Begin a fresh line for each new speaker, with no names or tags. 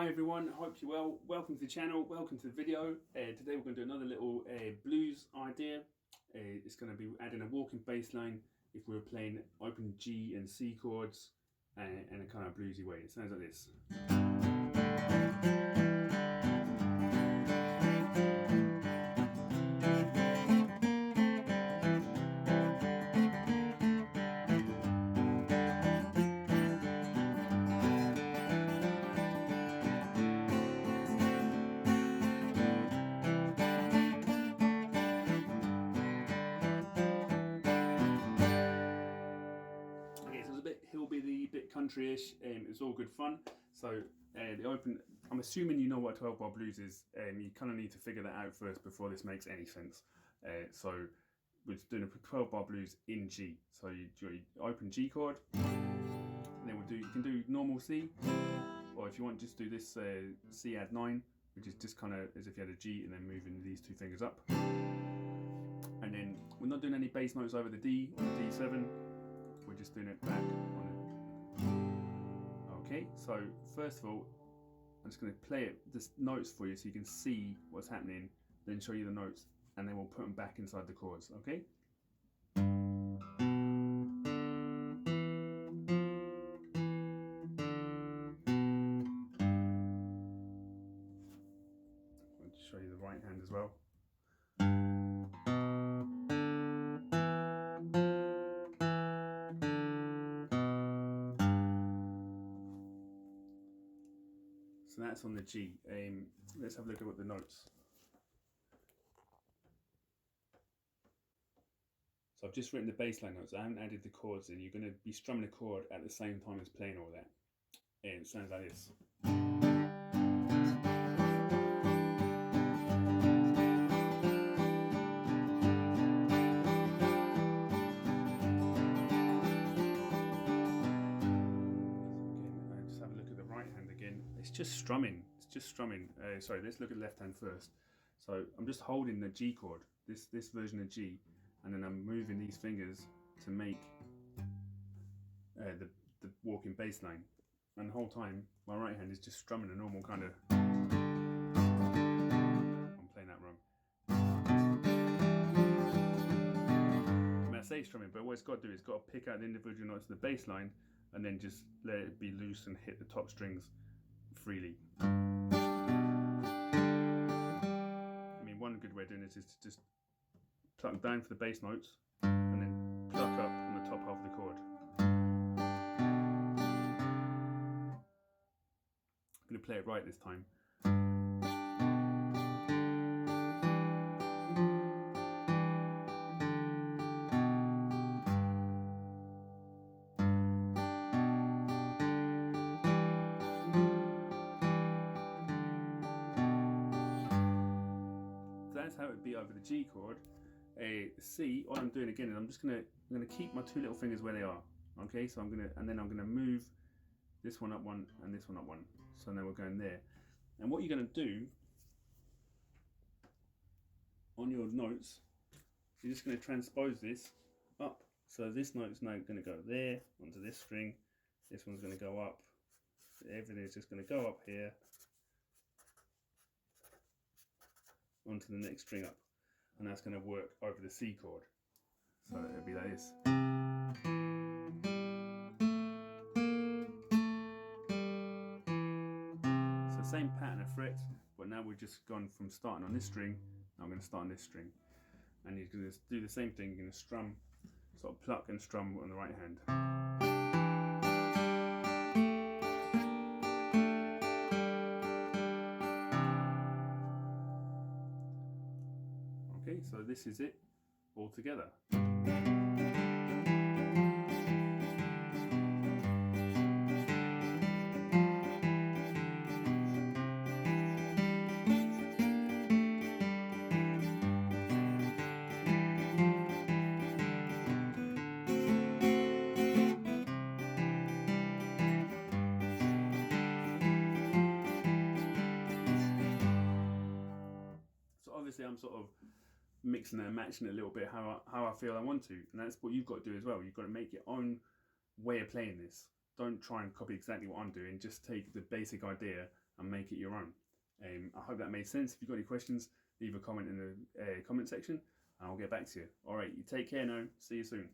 Hi everyone, hope you're well. Welcome to the channel, welcome to the video. Today we're going to do another little blues idea. It's going to be adding a walking bass line if we were playing open G and C chords in a kind of bluesy way. It sounds like this. Okay, so it's a bit hillbilly, bit country-ish. It's all good fun. So I'm assuming you know what 12-bar blues is. You kind of need to figure that out first before this makes any sense. So we're just doing a 12-bar blues in G. So you open G chord, and then you can do normal C, or if you want, just do this C add 9, which is just kind of as if you had a G and then moving these two fingers up. And then we're not doing any bass notes over the D or the D7. We're just doing it back on it. Okay, so first of all, I'm just going to play the notes for you so you can see what's happening, then show you the notes, and then we'll put them back inside the chords, okay? I'll just show you the right hand as well. So that's on the G. Let's have a look at what the notes. So I've just written the bass line notes. I haven't added the chords in. You're going to be strumming a chord at the same time as playing all that. And it sounds like this. Again, it's just strumming. It's just strumming. Sorry, let's look at the left hand first. So I'm just holding the G chord, this version of G, and then I'm moving these fingers to make the walking bass line. And the whole time, my right hand is just strumming a normal kind of. I'm playing that wrong. I mean, I say strumming, but what it's got to do is got to pick out the individual notes of the bass line and then just let it be loose and hit the top strings freely. I mean, one good way of doing this is to just pluck down for the bass notes and then pluck up on the top half of the chord. I'm going to play it right this time. That's how it would be over the G chord. C, all I'm doing again is I'm gonna keep my two little fingers where they are. Okay, so I'm gonna move this one up one and this one up one. So now we're going there. And what you're gonna do on your notes, you're just gonna transpose this up. So this note's now gonna go there onto this string. This one's gonna go up. Everything's just gonna go up here onto the next string up, and that's going to work over the C chord. So it'll be like this. So same pattern of frets, but now we've just gone from starting on this string. Now I'm going to start on this string, and you're going to do the same thing. You're going to strum, sort of pluck and strum on the right hand. Okay, so this is it all together. So obviously I'm sort of mixing it and matching it a little bit how I feel I want to, and that's what you've got to do as well. You've got to make your own way of playing this. Don't try and copy exactly what I'm doing, just take the basic idea and make it your own. I hope that made sense. If you've got any questions, leave a comment in the comment section and I'll get back to you. All right, you take care now. See you soon.